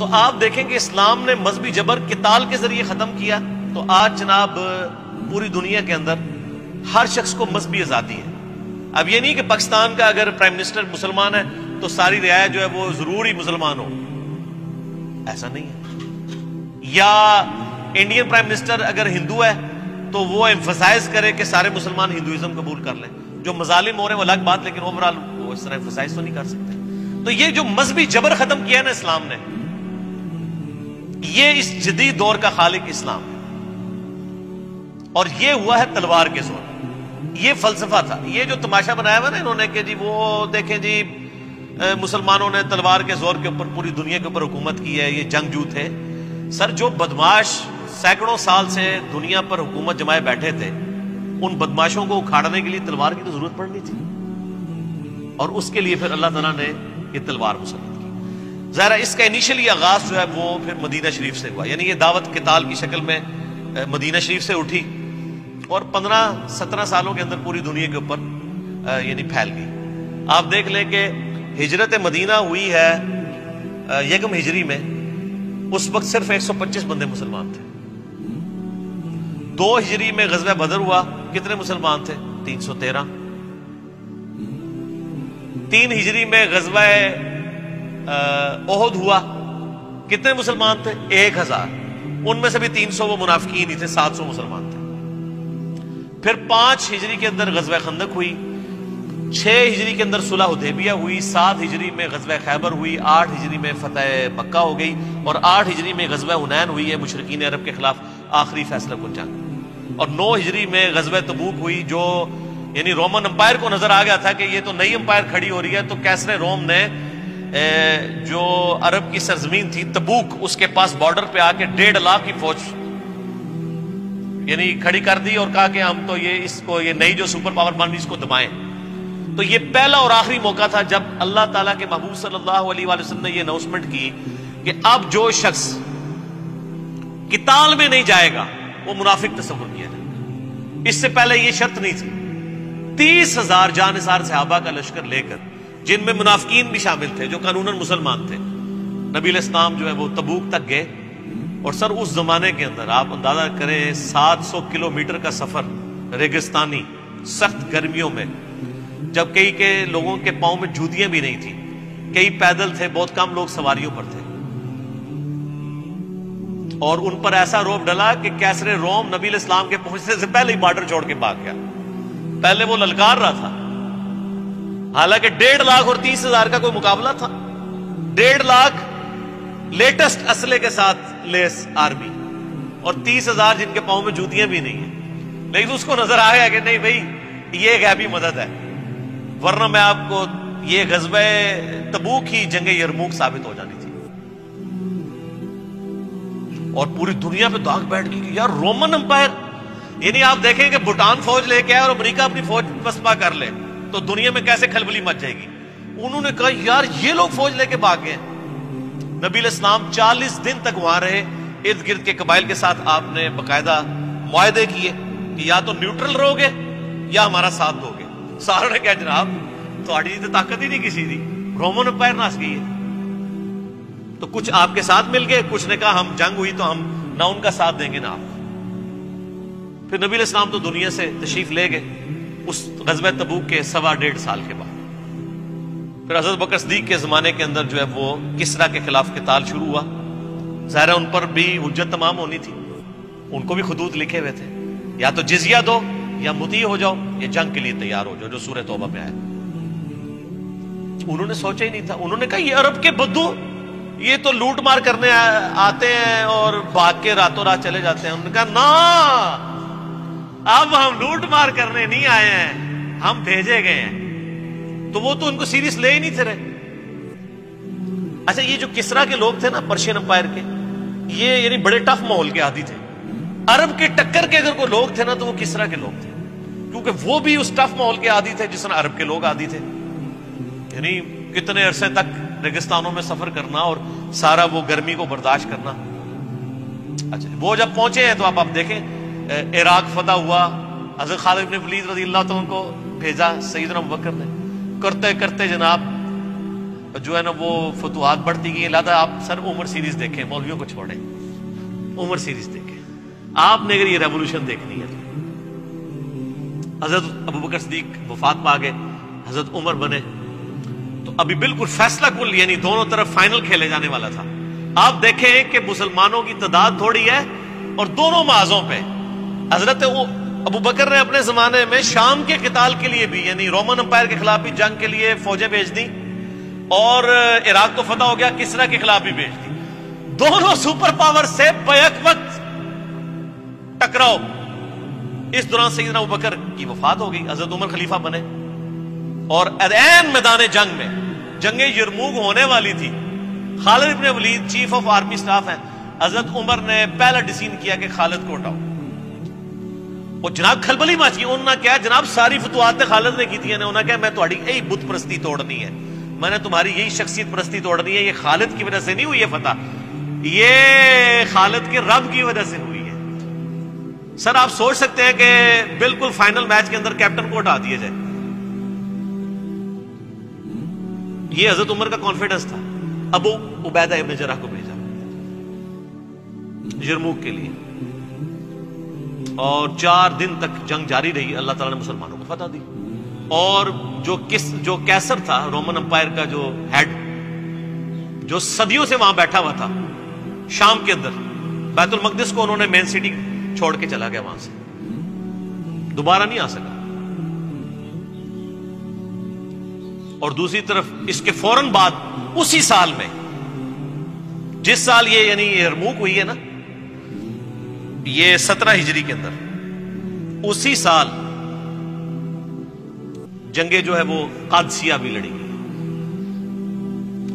تو آپ دیکھیں کہ اسلام نے مذہبی جبر قتال کے ذریعے ختم کیا، تو آج جناب پوری دنیا کے اندر ہر شخص کو مذہبی آزادی ہے۔ اب یہ نہیں کہ پاکستان کا اگر پرائم منسٹر مسلمان ہے تو ساری رعایا جو ہے وہ ضرور ہی مسلمان ہو، ایسا نہیں ہے۔ یا انڈین پرائم منسٹر اگر ہندو ہے تو وہ ایمفسائز کرے کہ سارے مسلمان ہندوازم قبول کر لیں۔ جو مظالم ہو رہے ہیں وہ الگ بات، لیکن اوورآل وہ اس طرح ایمفسائز تو نہیں کر سکتے۔ تو یہ جو مذہبی جبر ختم کیا نا اسلام نے، یہ اس جدید دور کا خالق اسلام ہے، اور یہ ہوا ہے تلوار کے زور۔ یہ فلسفہ تھا، یہ جو تماشا بنایا ہوا نا انہوں نے کہ جی وہ دیکھیں جی مسلمانوں نے تلوار کے زور کے اوپر پوری دنیا کے اوپر حکومت کی ہے، یہ جنگجو تھے۔ سر جو بدماش سینکڑوں سال سے دنیا پر حکومت جمائے بیٹھے تھے، ان بدماشوں کو اکھاڑنے کے لیے تلوار کی تو ضرورت پڑنی تھی، اور اس کے لیے پھر اللہ تعالیٰ نے یہ تلوار مسلط کی۔ ظاہرہ اس کا انیشلی آغاز جو ہے وہ پھر مدینہ شریف سے ہوا، یعنی یہ دعوت قتال کی شکل میں مدینہ شریف سے اٹھی اور 15-17 سالوں کے اندر پوری دنیا کے اوپر یعنی پھیل گئی۔ آپ دیکھ لیں کہ ہجرت مدینہ ہوئی ہے یکم ہجری میں، اس وقت صرف 125 بندے مسلمان تھے۔ 2 ہجری میں غزوہ بدر ہوا، کتنے مسلمان تھے؟ 313۔ 3 ہجری میں غزوہ احد ہوا، کتنے مسلمان تھے؟ 1000۔ ان میں سے بھی 300 وہ منافقین ہی تھے، 700 مسلمان تھے۔ پھر 5 ہجری کے اندر غزوہ خندق ہوئی، 6 ہجری کے اندر صلح حدیبیہ ہوئی، 7 ہجری میں غزوہ خیبر ہوئی، 8 ہجری میں فتح مکہ ہو گئی، اور 8 ہجری میں غزوہ حنین ہوئی ہے مشرکین عرب کے خلاف آخری فیصلہ کن جنگ، اور 9 ہجری میں غزوہ تبوک ہوئی، جو یعنی رومن امپائر کو نظر آ گیا تھا کہ یہ تو نئی امپائر کھڑی ہو رہی ہے، تو کیسر روم نے جو عرب کی سرزمین تھی تبوک، اس کے پاس بارڈر پہ آ کے 1.5 لاکھ کی فوج یعنی کھڑی کر دی اور کہا کہ ہم تو یہ نئی جو سپر پاور بن رہی اس کو دبائیں۔ تو یہ پہلا اور آخری موقع تھا جب اللہ تعالیٰ کے محبوب صلی اللہ علیہ وآلہ وسلم نے یہ اناؤنسمنٹ کی کہ اب جو شخص قتال میں نہیں جائے گا وہ منافق تصور کیا جائے گا۔ اس سے پہلے یہ شرط نہیں تھی۔ 30,000 جانثار صحابہ کا لشکر لے کر، جن میں منافقین بھی شامل تھے جو قانوناً مسلمان تھے، نبی علیہ السلام جو ہے وہ تبوک تک گئے۔ اور سر اس زمانے کے اندر آپ اندازہ کریں 700 کلومیٹر کا سفر ریگستانی سخت گرمیوں میں، جب کئی کے لوگوں کے پاؤں میں جوتیاں بھی نہیں تھیں، کئی پیدل تھے، بہت کم لوگ سواریوں پر تھے، اور ان پر ایسا روب ڈلا کہ کیسر روم نبی علیہ السلام کے پہنچنے سے پہلے ہی بارڈر چھوڑ کے بھاگ گیا۔ پہلے وہ للکار رہا تھا، حالانکہ 1.5 لاکھ اور 30,000 کا کوئی مقابلہ تھا۔ 1.5 لاکھ لیٹسٹ اسلحے کے ساتھ لیس آرمی، اور 30,000 جن کے پاؤں میں جوتیاں بھی نہیں ہیں، لیکن اس کو نظر آ گیا کہ نہیں بھائی یہ غیبی مدد ہے، ورنہ میں آپ کو یہ غزوہ تبوک ہی جنگ یرموک ثابت ہو جانی تھی۔ اور پوری دنیا پہ داغ بیٹھ گئی کہ یار رومن امپائر، یعنی آپ دیکھیں کہ بھوٹان فوج لے کے آئے اور امریکہ اپنی فوج پسپا کر لے تو دنیا میں کیسے کھلبلی مچ جائے گی۔ انہوں نے کہا یار یہ لوگ فوج لے کے بھاگ گئے۔ نبی علیہ السلام 40 دن تک وہاں رہے، ارد گرد کے قبائل کے ساتھ آپ نے باقاعدہ معاہدے کیے کہ یا تو نیوٹرل رہو گے یا ہمارا ساتھ دو گے۔ ساروں نے کہا جناب تھوڑی تو طاقت ہی نہیں کسی دی، رومن امپائر ناس گئی ہے۔ تو کچھ آپ کے ساتھ مل گئے، کچھ نے کہا ہم جنگ ہوئی تو ہم نہ ان کا ساتھ دیں گے نہ آپ۔ پھر نبی علیہ السلام تو دنیا سے تشریف لے گئے اس غزوہ تبوک کے 1.25 سال کے بعد۔ پھر حضرت بکر صدیق کے زمانے کے اندر جو ہے وہ کسریٰ کے خلاف قتال شروع ہوا۔ ظاہر ان پر بھی حجت تمام ہونی تھی، ان کو بھی خطوط لکھے ہوئے تھے، یا تو جزیہ دو یا مطیع ہو جاؤ یا جنگ کے لیے تیار ہو جاؤ، جو سورہ توبہ میں آیا۔ انہوں نے سوچا ہی نہیں تھا، انہوں نے کہا یہ عرب کے بدو یہ تو لوٹ مار کرنے آتے ہیں اور بھاگ کے راتوں رات چلے جاتے ہیں۔ انہوں نے کہا نا، اب ہم لوٹ مار کرنے نہیں آئے ہیں، ہم بھیجے گئے ہیں۔ تو وہ تو ان کو سیریس لے ہی نہیں تھے رہے۔ اچھا یہ جو کسریٰ کے لوگ تھے نا پرشین امپائر کے، یہ یعنی بڑے ٹف ماحول کے عادی تھے۔ عرب کے ٹکر کے اگر کوئی لوگ تھے نا تو وہ کسریٰ کے لوگ تھے، کیونکہ وہ بھی اس ٹف ماحول کے عادی تھے جس طرح عرب کے لوگ عادی تھے۔ یعنی کتنے عرصے تک ریگستانوں میں سفر کرنا اور سارا وہ گرمی کو برداشت کرنا۔ اچھا وہ جب پہنچے ہیں تو آپ دیکھیں عراق فتح ہوا، حضرت خالد بن ولید رضی اللہ عنہ کو بھیجا سیدنا ابوبکر نے، کرتے کرتے جناب جو ہے نا وہ فتوحات بڑھتی گئی. لہٰذا آپ سر عمر سیریز دیکھیں, مولویوں کو چھوڑیں, عمر سیریز دیکھیں. آپ نے اگر یہ ریولوشن دیکھنی ہے تو حضرت ابوبکر صدیق وفات پا گئے, حضرت عمر بنے, تو ابھی بالکل فیصلہ کل, یعنی دونوں طرف فائنل کھیلے جانے والا تھا. آپ دیکھیں کہ مسلمانوں کی تعداد تھوڑی ہے اور دونوں محاذوں پہ حضرت ابوبکر نے اپنے زمانے میں شام کے قتال کے لیے بھی, یعنی رومن امپائر کے خلاف بھی جنگ کے لیے فوجیں بھیج دی, اور عراق تو فتح ہو گیا, کسرا کے خلاف بھی بھیج دی. دونوں سپر پاور سے بیک وقت ٹکراؤ. اس دوران سیدنا ابوبکر کی وفات ہو گئی, حضرت عمر خلیفہ بنے, اور عین میدان جنگ میں جنگ یرموک ہونے والی تھی. خالد ابن ولید چیف آف آرمی سٹاف ہیں, حضرت عمر نے پہلا ڈیسیژن کیا کہ خالد کو ہٹاؤ. اور جناب کھلبلی مچی, انہوں نے کہا جناب ساری فتوحات خالد نے کی تھی, انہوں نے کہا میں تمہاری یہی بت پرستی توڑنی ہے, میں نے تمہاری یہی شخصیت پرستی توڑنی ہے. یہ خالد کی وجہ سے نہیں ہوئی ہے فتح, یہ خالد کے رب کی وجہ سے ہوئی ہے. سر آپ سوچ سکتے ہیں کہ بالکل فائنل میچ کے اندر کیپٹن کو ہٹا دیا جائے. یہ حضرت عمر کا کانفیڈنس تھا. ابو عبیدہ ابن جرح کو بھیجا یرموک کے لیے, اور 4 دن تک جنگ جاری رہی. اللہ تعالیٰ نے مسلمانوں کو فتح دی. اور جو کیسر تھا, رومن امپائر کا جو ہیڈ, جو صدیوں سے وہاں بیٹھا ہوا تھا شام کے اندر, بیت المقدس کو انہوں نے مین سٹی چھوڑ کے چلا گیا, وہاں سے دوبارہ نہیں آ سکا. اور دوسری طرف اس کے فوراً بعد اسی سال میں, جس سال یہ یعنی یرموک ہوئی ہے نا, یہ 17 ہجری کے اندر, اسی سال جنگیں جو ہے وہ قادسیہ بھی لڑی گئی.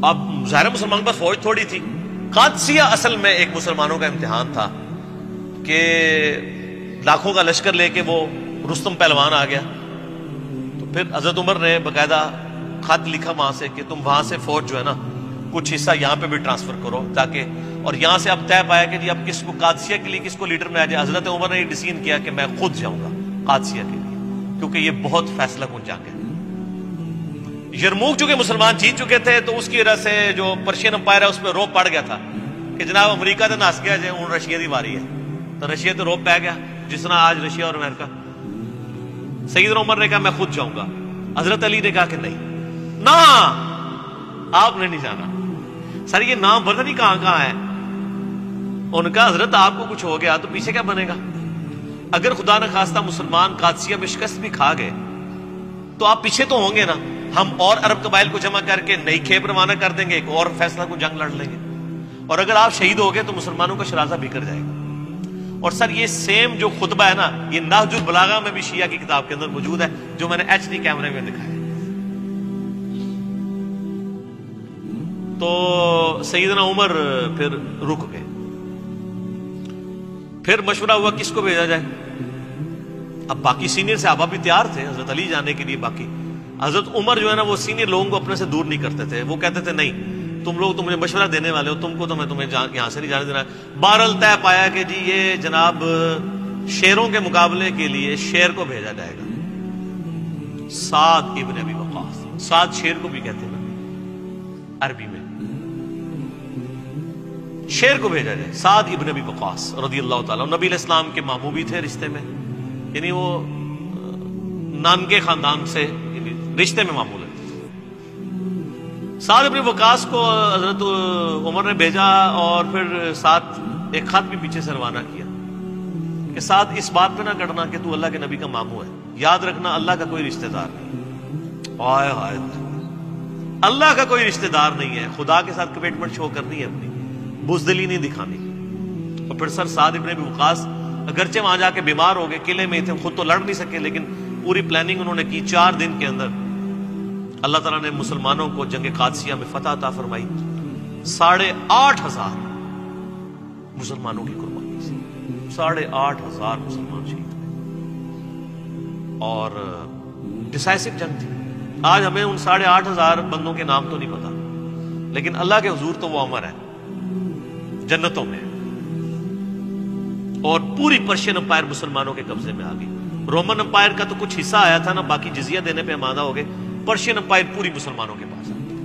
اب ظاہر مسلمانوں پر فوج تھوڑی تھی. قادسیہ اصل میں ایک مسلمانوں کا امتحان تھا کہ لاکھوں کا لشکر لے کے وہ رستم پہلوان آ گیا. تو پھر حضرت عمر نے باقاعدہ خط لکھا وہاں سے کہ تم وہاں سے فوج جو ہے نا کچھ حصہ یہاں پہ بھی ٹرانسفر کرو, تاکہ, اور یہاں سے اب طے پایا کہ جی اب کس کو قادسیہ کے لیے کس کو لیڈر میں آ جائے. حضرت عمر نے یہ ڈیسیژن کیا کہ میں خود جاؤں گا قادسیہ کے لیے, کیونکہ یہ بہت فیصلہ کن جنگ ہے. یرموک چونکہ مسلمان جیت چکے تھے, تو اس کی وجہ سے جو پرشین امپائر ہے اس پہ روب پڑ گیا تھا کہ جناب امریکہ تو نس گیا جائے, ہوں رشیا کی واری ہے. تو رشیا تو روب پہ گیا, جس طرح آج رشیا اور امریکہ. سیدنا عمر نے کہا میں خود جاؤں گا. حضرت علی نے کہا کہ نہیں, نہ آپ نے نہیں جانا. سر یہ نام پتہ نہیں کہاں کہاں ہے. ان کا حضرت آپ کو کچھ ہو گیا تو پیچھے کیا بنے گا. اگر خدا نہ خواستہ مسلمان قادسیہ میں شکست بھی کھا گئے تو آپ پیچھے تو ہوں گے نا. ہم اور عرب قبائل کو جمع کر کے نئی کھیپ روانہ کر دیں گے, ایک اور فیصلہ کو جنگ لڑ لیں گے, اور اگر آپ شہید ہو گئے تو مسلمانوں کا شرازہ بکھر جائے گا. اور سر یہ سیم جو خطبہ ہے نا, یہ نہج البلاغہ میں بھی شیعہ کی کتاب کے اندر موجود ہے, جو میں نے HD کیمرے میں دکھایا. تو سیدنا عمر پھر رک گئے. پھر مشورہ ہوا کس کو بھیجا جائے. اب باقی سینئر صحابہ بھی تیار تھے حضرت علی جانے کے لیے. باقی حضرت عمر جو ہے نا وہ سینئر لوگوں کو اپنے سے دور نہیں کرتے تھے. وہ کہتے تھے نہیں تم لوگ تو مجھے مشورہ دینے والے ہو, تم کو تو میں تمہیں یہاں سے نہیں جانے دینا. بہرحال طے پایا کہ جی یہ جناب شیروں کے مقابلے کے لیے شیر کو بھیجا جائے گا. سعد ابن ابی وقاص, سعد شیر کو بھی کہتے ہیں نا عربی میں, شیر کو بھیجا جائے. سعد ابن ابی وقاص رضی اللہ تعالیٰ, نبی علیہ السلام کے ماموں بھی تھے رشتے میں, یعنی وہ نانکے خاندان سے رشتے میں معمول ہے. سعد ابن وقاص کو حضرت عمر نے بھیجا, اور پھر ساتھ ایک خط بھی پیچھے سے روانہ کیا کہ ساتھ اس بات پہ نہ کرنا کہ تو اللہ کے نبی کا ماموں ہے. یاد رکھنا اللہ کا کوئی رشتہ دار نہیں. ہائے ہائے, اللہ کا کوئی رشتہ دار نہیں ہے. خدا کے ساتھ کمٹمنٹ شو کرنی ہے, اپنی بزدلی نہیں دکھانی. اور پھر سر سعد ابن ابی وقاص اگرچہ وہاں جا کے بیمار ہو گئے, قلعے میں تھے, خود تو لڑ نہیں سکے, لیکن پوری پلاننگ انہوں نے کی. 4 دن کے اندر اللہ تعالیٰ نے مسلمانوں کو جنگ قادسیہ میں فتح عطا فرمائی. 8,500 مسلمانوں کی قربانی سے 8,500 مسلمان شہید ہوئے, اور ڈیسائسو جنگ تھی. آج ہمیں ان 8,500 بندوں کے نام تو نہیں پتا, لیکن اللہ کے حضور تو وہ امر ہے, جنتوں میں. اور پوری پرشین امپائر مسلمانوں کے قبضے میں آ گئی. رومن امپائر کا تو کچھ حصہ آیا تھا نا, باقی جزیہ دینے پہ آمادہ ہو گئے. پرشین امپائر پوری مسلمانوں کے پاس آ گئی.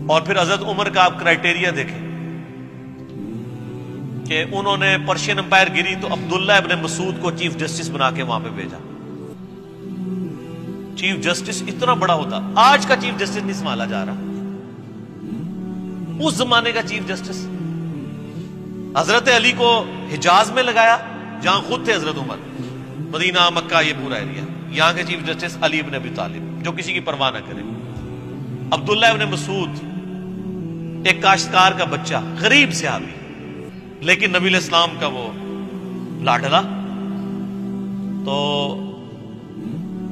اور پھر حضرت عمر کا آپ کرائٹیریا دیکھیں کہ انہوں نے پرشین امپائر گری تو عبداللہ ابن مسعود کو چیف جسٹس بنا کے وہاں پہ بھیجا. چیف جسٹس اتنا بڑا ہوتا، آج کا چیف جسٹس نہیں سنبھالا جا رہا، اس زمانے کا چیف جسٹس. حضرت علی کو حجاز میں لگایا جہاں خود تھے حضرت عمر، مدینہ مکہ یہ پورا ایریا، یہاں کے چیف جسٹس علی ابن ابی طالب جو کسی کی پرواہ نہ کرے. عبداللہ ابن مسعود ایک کاشتکار کا بچہ، غریب صحابی، لیکن نبی علیہ السلام کا وہ لاڈلا، تو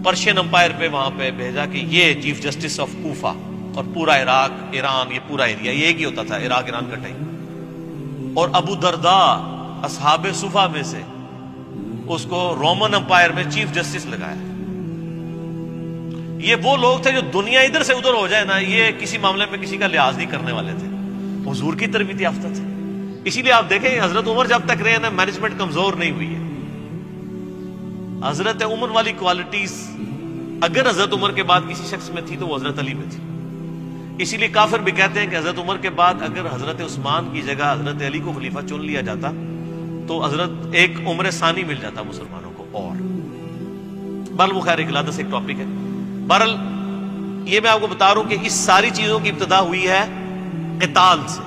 پرشین امپائر پہ وہاں پہ بھیجا کہ یہ چیف جسٹس آف کوفہ، اور پورا عراق ایران یہ پورا ایریا یہ ایک ہی ہوتا تھا، عراق ایران کا ٹائم. اور ابو درداء اصحاب صفہ میں سے اس کو رومن امپائر میں چیف جسٹس لگایا. یہ وہ لوگ تھے جو دنیا ادھر سے ادھر ہو جائے نا، یہ کسی معاملے میں کسی کا لحاظ نہیں کرنے والے تھے، حضور کی تربیت یافتہ تھے. اسی لیے آپ دیکھیں حضرت عمر جب تک رہے نا مینجمنٹ کمزور نہیں ہوئی ہے. حضرت عمر والی کوالٹیز اگر حضرت عمر کے بعد کسی شخص میں تھی تو وہ حضرت علی میں تھی. اسی لیے کافر بھی کہتے ہیں کہ حضرت عمر کے بعد اگر حضرت عثمان کی جگہ حضرت علی کو خلیفہ چن لیا جاتا تو حضرت ایک عمر ثانی مل جاتا مسلمانوں کو. اور بہرحال وہ خیر اقلادہ سے ایک ٹاپک ہے. بہرحال یہ میں آپ کو بتا رہا ہوں کہ اس ساری چیزوں کی ابتدا ہوئی ہے قتال سے،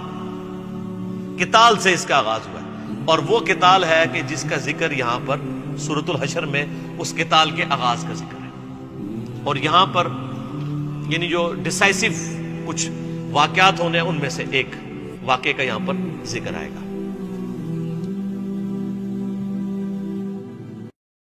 قتال سے اس کا آغاز ہوا ہے. اور وہ قتال ہے کہ جس کا ذکر یہاں پر سورۃ الحشر میں اس قتال کے آغاز کا ذکر ہے. اور یہاں پر یعنی جو ڈیسائسو کچھ واقعات ہونے ہیں ان میں سے ایک واقعے کا یہاں پر ذکر آئے گا.